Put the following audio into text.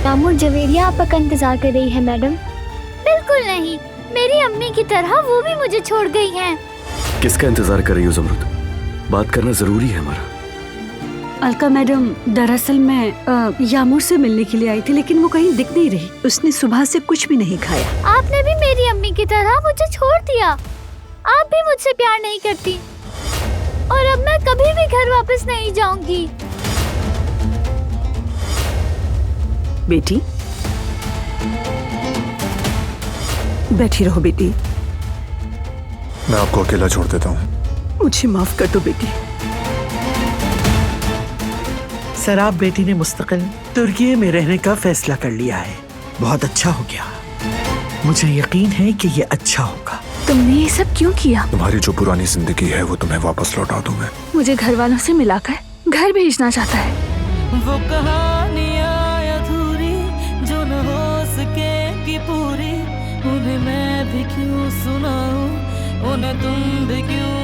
तामुर जवेरिया आपका इंतजार कर रही है मैडम। बिल्कुल नहीं, मेरी अम्मी की तरह वो भी मुझे छोड़ गई हैं। किसका इंतजार कर रही हो ज़मरुद? बात करना जरूरी है हमारा। अलका मैडम, दरअसल मैं यामूर से मिलने के लिए आई थी, लेकिन वो कहीं दिख नहीं रही। उसने सुबह से कुछ भी नहीं खाया। आपने भी मेरी अम्मी की तरह मुझे छोड़ दिया। आप भी मुझसे प्यार नहीं करती और अब मैं कभी भी घर वापस नहीं जाऊंगी। बेटी, बैठी रहो बेटी। मैं आपको अकेला छोड़ देता हूँ। मुझे माफ कर दो बेटी। सराब बेटी ने मुस्तकिल तुर्की में रहने का फैसला कर लिया है। बहुत अच्छा हो गया। मुझे यकीन है कि ये अच्छा होगा। तुमने ये सब क्यों किया? तुम्हारी जो पुरानी जिंदगी है वो तुम्हें वापस लौटा दूं मैं। मुझे घर वालों से मिलाकर घर भेजना चाहता है। वो कहानियाँ अधूरी जो न हो सकेगी पूरी, उन्हें मैं भी क्यों सुनाऊं, उन्हें तुम भी क्यों